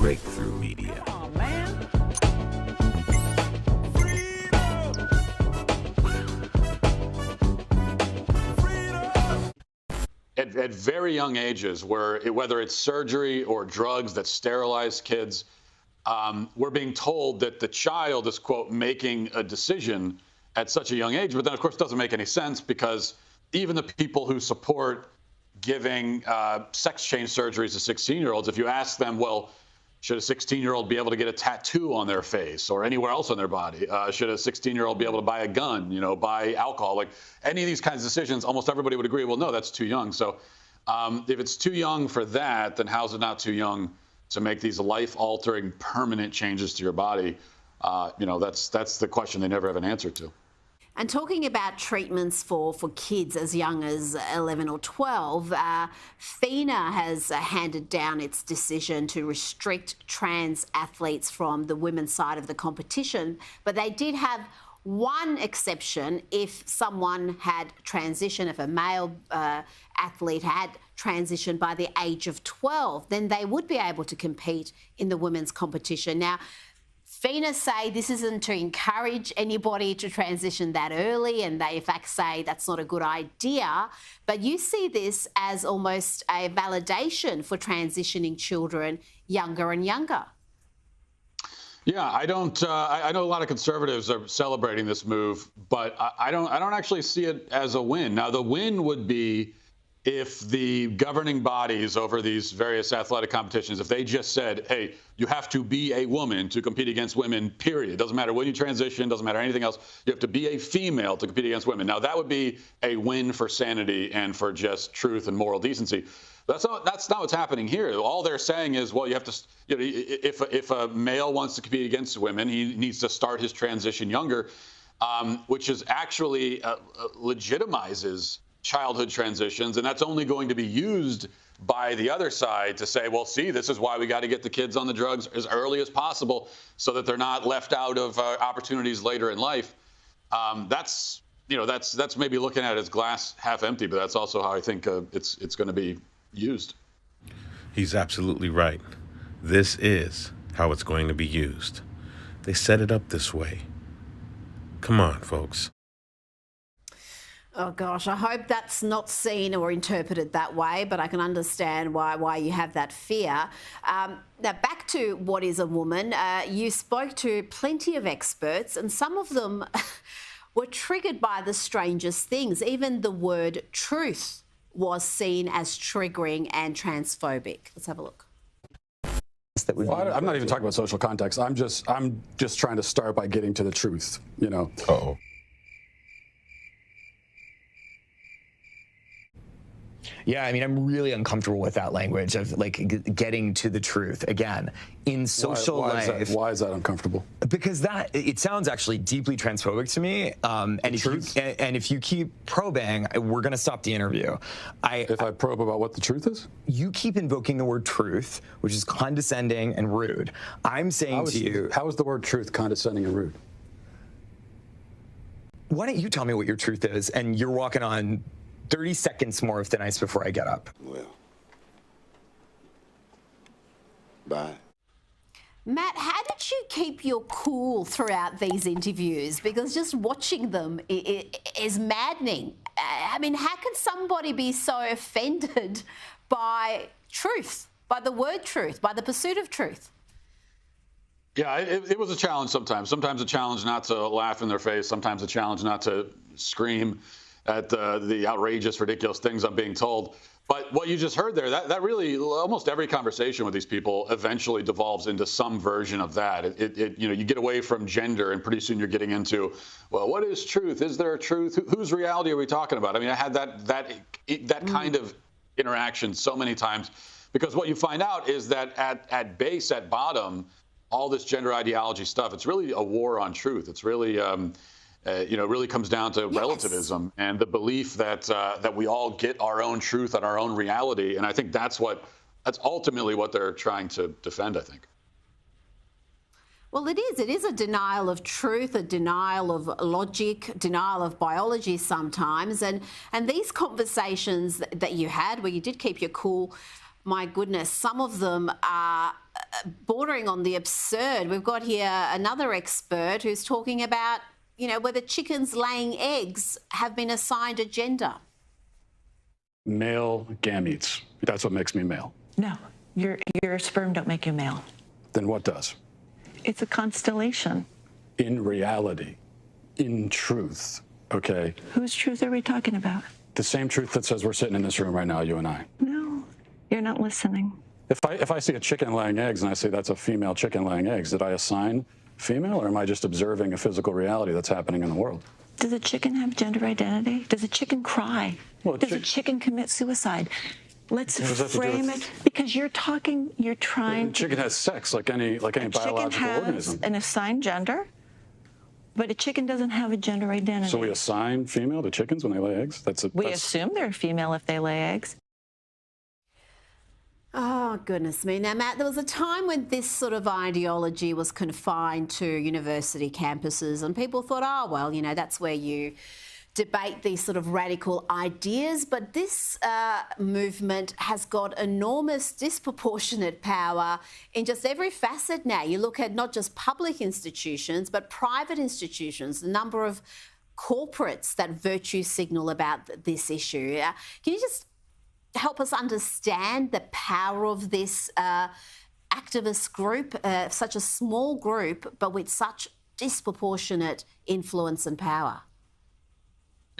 Breakthrough Media. Oh, man. At very young ages, whether it's surgery or drugs that sterilize kids, we're being told that the child is, quote, making a decision at such a young age. But then, of course, it doesn't make any sense, because even the people who support giving sex change surgeries to 16-year-olds, if you ask them, well, should a 16-year-old be able to get a tattoo on their face or anywhere else on their body? Should a 16-year-old be able to buy a gun, buy alcohol? Like any of these kinds of decisions, almost everybody would agree, well, no, that's too young. So if it's too young for that, then how's it not too young to make these life-altering, permanent changes to your body? That's the question they never have an answer to. And talking about treatments for kids as young as 11 or 12, FINA has handed down its decision to restrict trans athletes from the women's side of the competition. But they did have one exception. If someone had transitioned, if a male athlete had transitioned by the age of 12, then they would be able to compete in the women's competition. Now, FINA say this isn't to encourage anybody to transition that early, and they in fact say that's not a good idea. But you see this as almost a validation for transitioning children younger and younger. Yeah, I don't. I know a lot of conservatives are celebrating this move, but I don't actually see it as a win. Now, the win would be if the governing bodies over these various athletic competitions, if they just said, hey, you have to be a woman to compete against women, period. Doesn't matter when you transition, doesn't matter anything else. You have to be a female to compete against women. Now, that would be a win for sanity and for just truth and moral decency. That's not what's happening here. All they're saying is, well, you have to, if a male wants to compete against women, he needs to start his transition younger, which is actually legitimizes childhood transitions, and that's only going to be used by the other side to say, well, see, this is why we got to get the kids on the drugs as early as possible so that they're not left out of opportunities later in life. That's maybe looking at it as glass half empty, but that's also how I think it's going to be used. He's absolutely right. This is how it's going to be used. They set it up this way. Come on, folks. Oh, gosh, I hope that's not seen or interpreted that way, but I can understand why you have that fear. Now, back to what is a woman. You spoke to plenty of experts, and some of them were triggered by the strangest things. Even the word truth was seen as triggering and transphobic. Let's have a look. Well, I'm not even talking about social context. I'm just trying to start by getting to the truth, Uh-oh. Yeah, I mean, I'm really uncomfortable with that language of getting to the truth. Again, in social life. Why is that uncomfortable? Because it sounds actually deeply transphobic to me. And if you keep probing, we're going to stop the interview. If I probe about what the truth is? You keep invoking the word truth, which is condescending and rude. I'm saying to you. How is the word truth condescending and rude? Why don't you tell me what your truth is? And you're walking on 30 seconds more of thin ice before I get up. Well, bye. Matt, how did you keep your cool throughout these interviews? Because just watching them is maddening. I mean, how can somebody be so offended by truth, by the word truth, by the pursuit of truth? Yeah, it was a challenge sometimes. Sometimes a challenge not to laugh in their face. Sometimes a challenge not to scream at the outrageous, ridiculous things I'm being told. But what you just heard there, that really, almost every conversation with these people eventually devolves into some version of that. You get away from gender, and pretty soon you're getting into, well, what is truth? Is there a truth? Whose reality are we talking about? I mean, I had that kind of interaction so many times, because what you find out is that at base, at bottom, all this gender ideology stuff, it's really a war on truth. It's really it really comes down to relativism and the belief that we all get our own truth and our own reality. And I think that's ultimately what they're trying to defend, I think. Well, it is. It is a denial of truth, a denial of logic, denial of biology sometimes. And these conversations that you had where you did keep your cool, my goodness, some of them are bordering on the absurd. We've got here another expert who's talking about, whether chickens laying eggs have been assigned a gender. Male gametes. That's what makes me male. No, your sperm don't make you male. Then what does? It's a constellation. In reality, in truth, okay? Whose truth are we talking about? The same truth that says we're sitting in this room right now, you and I. No, you're not listening. If I see a chicken laying eggs and I say that's a female chicken laying eggs, did I assign female, or am I just observing a physical reality that's happening in the world? Does a chicken have gender identity? Does a chicken cry? Does a chicken commit suicide? Let's frame it, because you're trying. The chicken has sex like any biological organism. Chicken has an assigned gender, but a chicken doesn't have a gender identity. So we assign female to chickens when they lay eggs? We assume they're female if they lay eggs. Oh, goodness me. Now, Matt, there was a time when this sort of ideology was confined to university campuses, and people thought, oh, well, that's where you debate these sort of radical ideas. But this movement has got enormous, disproportionate power in just every facet now. You look at not just public institutions, but private institutions, the number of corporates that virtue signal about this issue. Can you just help us understand the power of this activist group, such a small group, but with such disproportionate influence and power?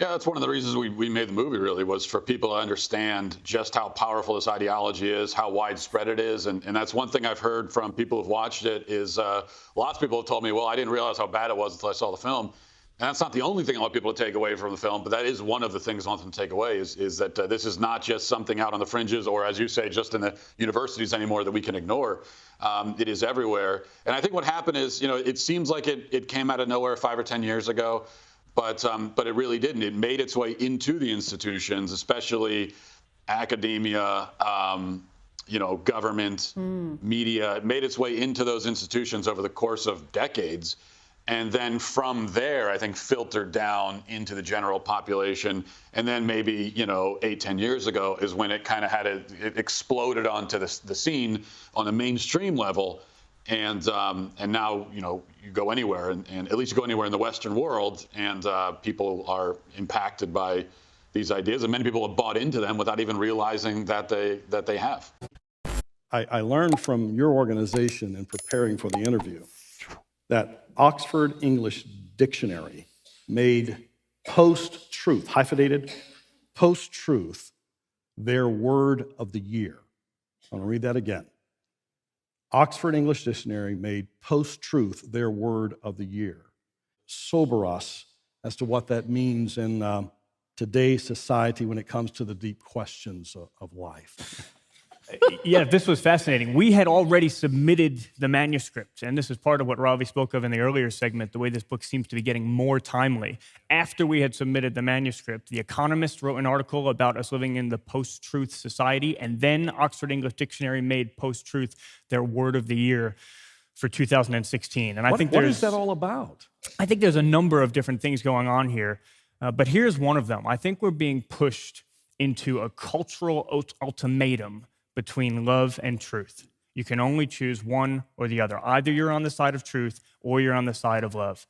Yeah, that's one of the reasons we made the movie, really, was for people to understand just how powerful this ideology is, how widespread it is. And that's one thing I've heard from people who've watched it is lots of people have told me, well, I didn't realize how bad it was until I saw the film. And that's not the only thing I want people to take away from the film, but that is one of the things I want them to take away is that this is not just something out on the fringes or, as you say, just in the universities anymore that we can ignore. It is everywhere. And I think what happened is, it seems like it came out of nowhere 5 or 10 years ago. But it really didn't. It made its way into the institutions, especially academia, government, media. It made its way into those institutions over the course of decades. And then from there, I think, filtered down into the general population. And then maybe, 8, 10 years ago is when it kind of it exploded onto the scene on a mainstream level. And now, you go anywhere, and at least you go anywhere in the Western world, and people are impacted by these ideas, and many people have bought into them without even realizing that they have. I learned from your organization in preparing for the interview that Oxford English Dictionary made post-truth, hyphenated post-truth, their word of the year. I'm going to read that again. Oxford English Dictionary made post-truth their word of the year. Sober us as to what that means in today's society when it comes to the deep questions of life. Yeah, this was fascinating. We had already submitted the manuscript, and this is part of what Ravi spoke of in the earlier segment, the way this book seems to be getting more timely. After we had submitted the manuscript, The Economist wrote an article about us living in the post-truth society, and then Oxford English Dictionary made post-truth their word of the year for 2016. And I think what is that all about? I think there's a number of different things going on here, but here's one of them. I think we're being pushed into a cultural ultimatum between love and truth. You can only choose one or the other. Either you're on the side of truth or you're on the side of love.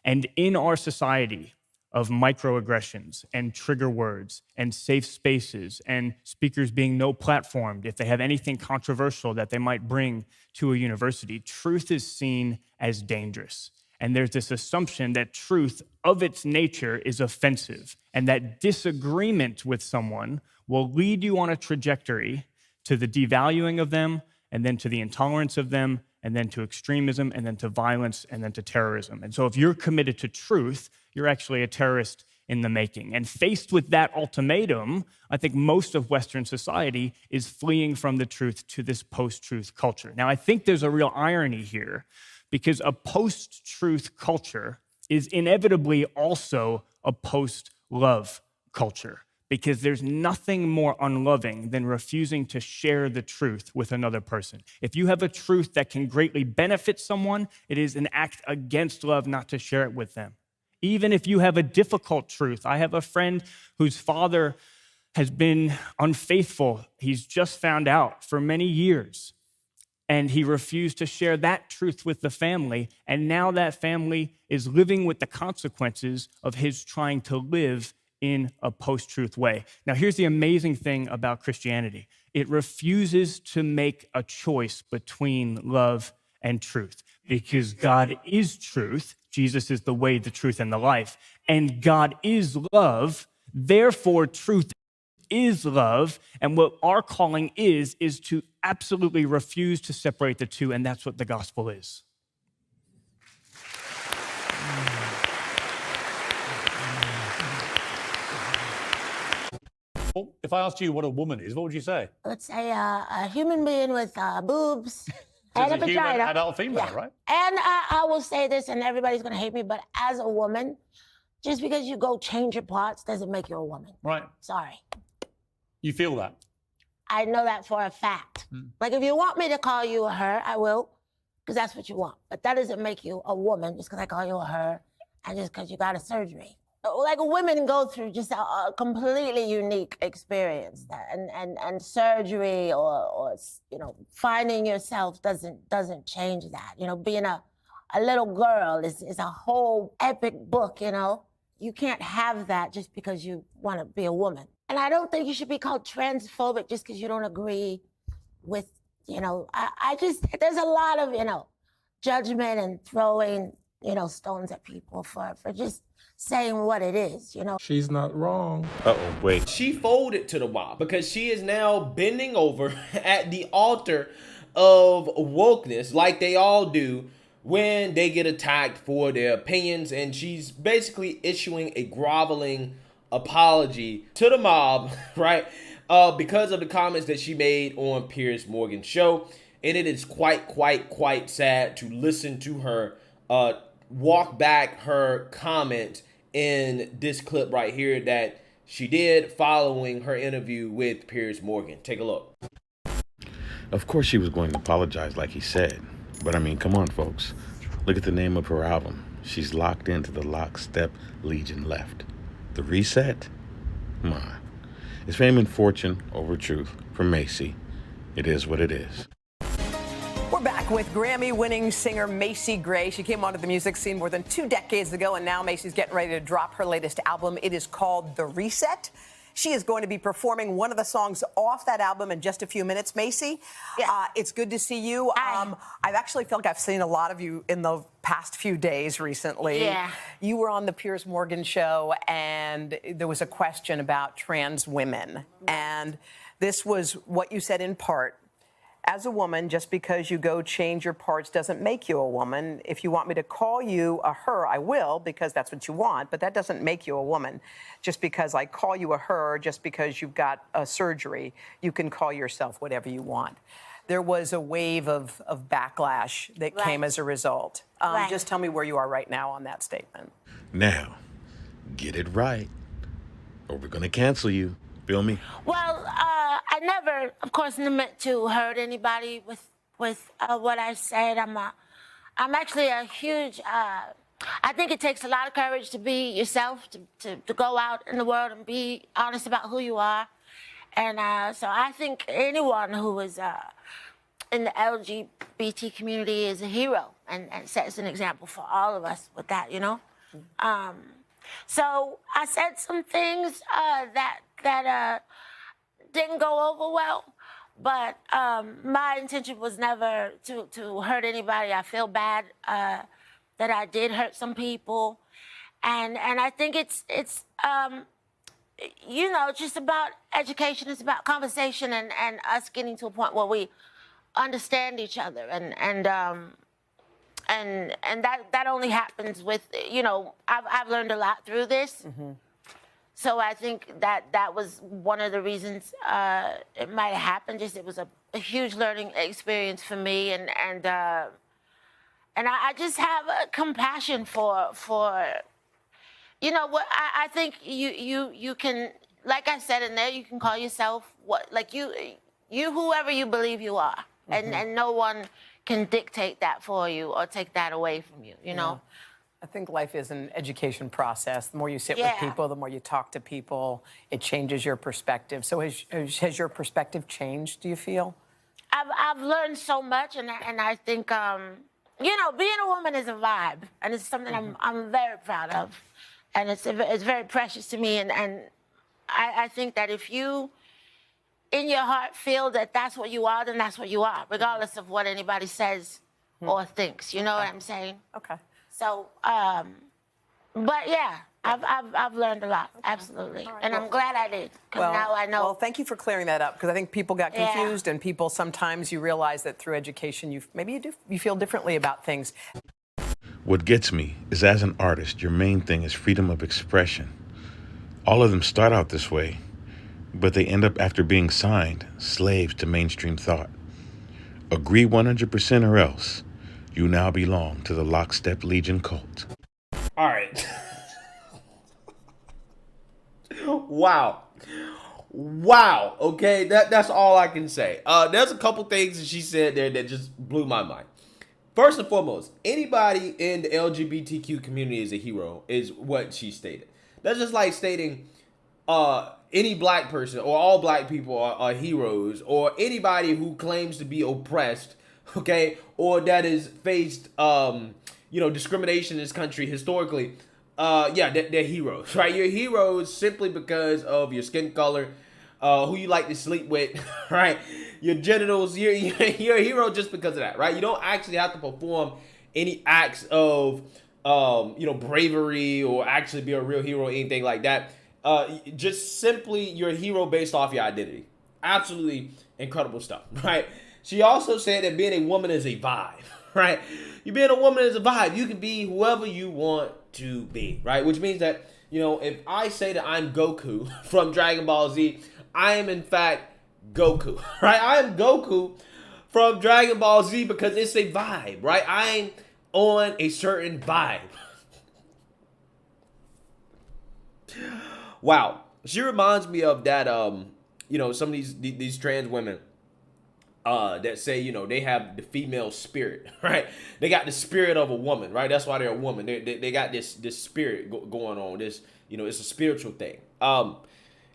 And in our society of microaggressions and trigger words and safe spaces and speakers being no platformed if they have anything controversial that they might bring to a university, truth is seen as dangerous. And there's this assumption that truth of its nature is offensive and that disagreement with someone will lead you on a trajectory to the devaluing of them, and then to the intolerance of them, and then to extremism, and then to violence, and then to terrorism. And so if you're committed to truth, you're actually a terrorist in the making. And faced with that ultimatum, I think most of Western society is fleeing from the truth to this post-truth culture. Now, I think there's a real irony here, because a post-truth culture is inevitably also a post-love culture, because there's nothing more unloving than refusing to share the truth with another person. If you have a truth that can greatly benefit someone, it is an act against love not to share it with them. Even if you have a difficult truth. I have a friend whose father has been unfaithful. He's just found out for many years. And he refused to share that truth with the family. And now that family is living with the consequences of his trying to live in a post-truth way. Now, here's the amazing thing about Christianity. It refuses to make a choice between love and truth, because God is truth. Jesus is the way, the truth, and the life. And God is love. Therefore, truth is love. And what our calling is to absolutely refuse to separate the two. And that's what the gospel is. Well, if I asked you what a woman is, what would you say? Let's say a human being with boobs and a Human vagina. adult female, Yeah. right? And I will say this, and everybody's going to hate me, but as a woman, just because you go change your parts doesn't make you a woman. Right. Sorry. You feel that? I know that for a fact. Like, if you want me to call you a her, I will, because that's what you want. But that doesn't make you a woman just because I call you a her and just because you got a surgery. Like, women go through just a completely unique experience, and surgery or you know, finding yourself doesn't change that. You know, being a little girl is a whole epic book. You know, you can't have that just because you want to be a woman. And I don't think you should be called transphobic just because you don't agree with, you know, I just, there's a lot of, you know, judgment and throwing, you know, stones at people for just saying what it is, you know. She's not wrong. Uh-oh, wait. She folded to the mob because she is now bending over at the altar of wokeness like they all do when they get attacked for their opinions, and she's basically issuing a groveling apology to the mob, right? Because of the comments that she made on Piers Morgan's show. And it is quite sad to listen to her walk back her comment in this clip right here that she did following her interview with Piers Morgan. Take a look. Of course she was going to apologize like he said. But I mean, come on, folks. Look at the name of her album. She's locked into the lockstep Legion left. The reset? Come on. It's fame and fortune over truth for Macy. It is what it is. We're back with Grammy-winning singer Macy Gray. She came onto the music scene more than 2 decades ago, and now Macy's getting ready to drop her latest album. It is called The Reset. She is going to be performing one of the songs off that album in just a few minutes. Macy, it's good to see you. I've actually felt like I've seen a lot of you in the past few days recently. Yeah. You were on the Piers Morgan show, and there was a question about trans women. And this was what you said in part. As a woman, just because you go change your parts doesn't make you a woman. If you want me to call you a her, I will, because that's what you want, but that doesn't make you a woman. Just because I call you a her, just because you've got a surgery, you can call yourself whatever you want. There was a wave of backlash that came as a result. Just tell me where you are right now on that statement. Now, get it right, or we're going to cancel you. Feel me? Well, I never, of course, meant to hurt anybody with what I said. I'm actually a huge. I think it takes a lot of courage to be yourself, to go out in the world and be honest about who you are. And so I think anyone who is in the LGBT community is a hero and sets an example for all of us with that, you know. So I said some things that didn't go over well, but my intention was never to hurt anybody. I feel bad that I did hurt some people, and I think it's you know, it's just about education. It's about conversation and us getting to a point where we understand each other, and that only happens with, you know, I've learned a lot through this. So I think that was one of the reasons it might have happened. Just it was a huge learning experience for me, and I just have a compassion for you know what I think you can, like I said in there, you can call yourself what, like you whoever you believe you are, and no one can dictate that for you or take that away from you. You know. I think life is an education process. The more you sit with people, the more you talk to people, it changes your perspective. So has your perspective changed, do you feel? I've learned so much, and I think you know, being a woman is a vibe, and it's something I'm very proud of, and it's very precious to me, and I think that if you in your heart feel that that's what you are, then that's what you are, regardless of what anybody says or thinks. You know what I'm saying? Okay. So, but yeah, I've learned a lot, absolutely, and I'm glad I did, because now I know. Well, thank you for clearing that up, because I think people got Yeah. confused, and people sometimes you realize that through education you feel differently about things. What gets me is, as an artist, your main thing is freedom of expression. All of them start out this way, but they end up, after being signed, slaves to mainstream thought. Agree 100% or else you now belong to the Lockstep Legion cult. All right. Wow. Okay, that's all I can say. There's a couple things that she said there that just blew my mind. First and foremost, anybody in the LGBTQ community is a hero, is what she stated. That's just like stating any black person or all black people are heroes, or anybody who claims to be oppressed, okay, or that has faced discrimination in this country historically. They're heroes, right? You're heroes simply because of your skin color, who you like to sleep with, right? Your genitals. You're a hero just because of that, right? You don't actually have to perform any acts of bravery or actually be a real hero or anything like that. Just simply you're a hero based off your identity. Absolutely incredible stuff, right? She also said that being a woman is a vibe, right? You being a woman is a vibe. You can be whoever you want to be, right? Which means that, if I say that I'm Goku from Dragon Ball Z, I am in fact Goku, right? I am Goku from Dragon Ball Z because it's a vibe, right? I'm on a certain vibe. Wow. She reminds me of that, some of these trans women that say, they have the female spirit, right? They got the spirit of a woman, right? That's why they're a woman. They got this spirit going on. This, it's a spiritual thing.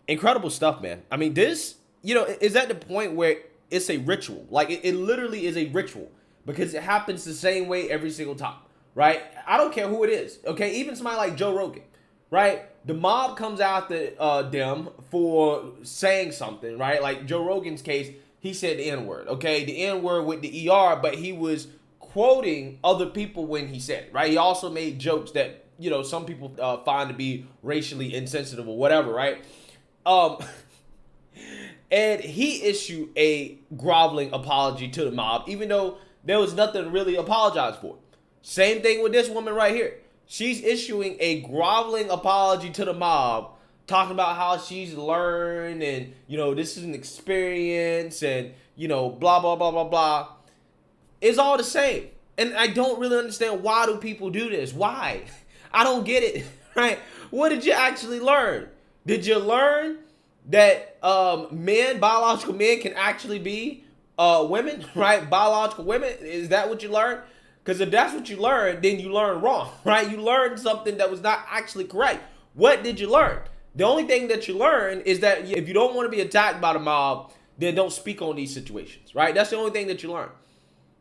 Incredible stuff, man. I mean, this, is at the point where it's a ritual. Like, it literally is a ritual because it happens the same way every single time, right? I don't care who it is, okay? Even somebody like Joe Rogan, right? The mob comes after them for saying something, right? Like Joe Rogan's case, he said the N-word, okay? The N-word with the ER, but he was quoting other people when he said it, right? He also made jokes that, some people find to be racially insensitive or whatever, right? And he issued a groveling apology to the mob, even though there was nothing to really apologize for. Same thing with this woman right here. She's issuing a groveling apology to the mob, talking about how she's learned and, this is an experience and, blah, blah, blah, blah, blah. It's all the same. And I don't really understand, why do people do this? Why? I don't get it, right? What did you actually learn? Did you learn that biological men can actually be women, right? Biological women, is that what you learned? Because if that's what you learned, then you learned wrong, right? You learned something that was not actually correct. What did you learn? The only thing that you learn is that if you don't want to be attacked by the mob, then don't speak on these situations, right? That's the only thing that you learn.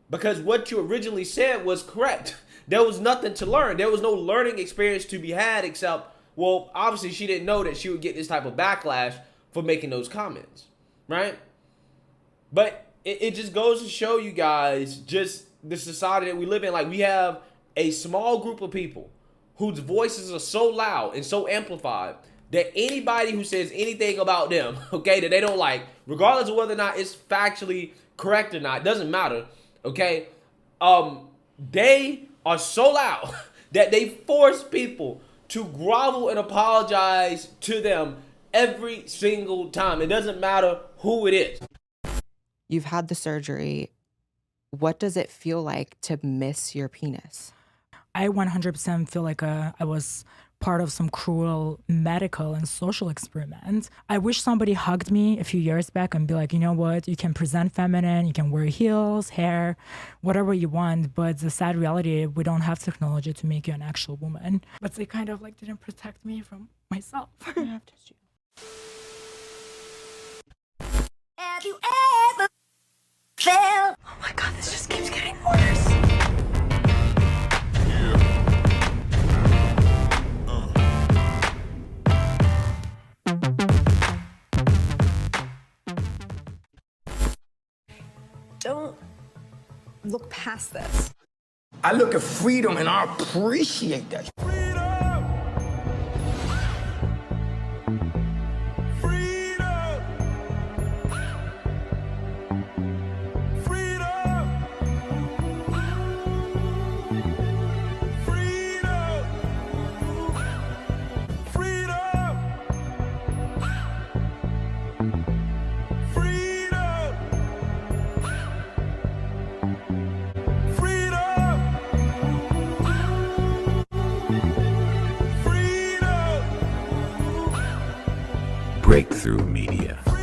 Because what you originally said was correct. There was nothing to learn. There was no learning experience to be had except, well, obviously she didn't know that she would get this type of backlash for making those comments, right? But it just goes to show you guys just the society that we live in. Like, we have a small group of people whose voices are so loud and so amplified that anybody who says anything about them, okay, that they don't like, regardless of whether or not it's factually correct or not, doesn't matter, okay, they are so loud that they force people to grovel and apologize to them every single time. It doesn't matter who it is. You've had the surgery. What does it feel like to miss your penis? I 100% feel like I was part of some cruel medical and social experiment. I wish somebody hugged me a few years back and be like, you know what, you can present feminine, you can wear heels, hair, whatever you want, but the sad reality, we don't have technology to make you an actual woman. But they kind of like didn't protect me from myself. Have you ever Phil! Oh my God, this just keeps getting worse. Don't look past this. I look at freedom and I appreciate that. Breakthrough Media.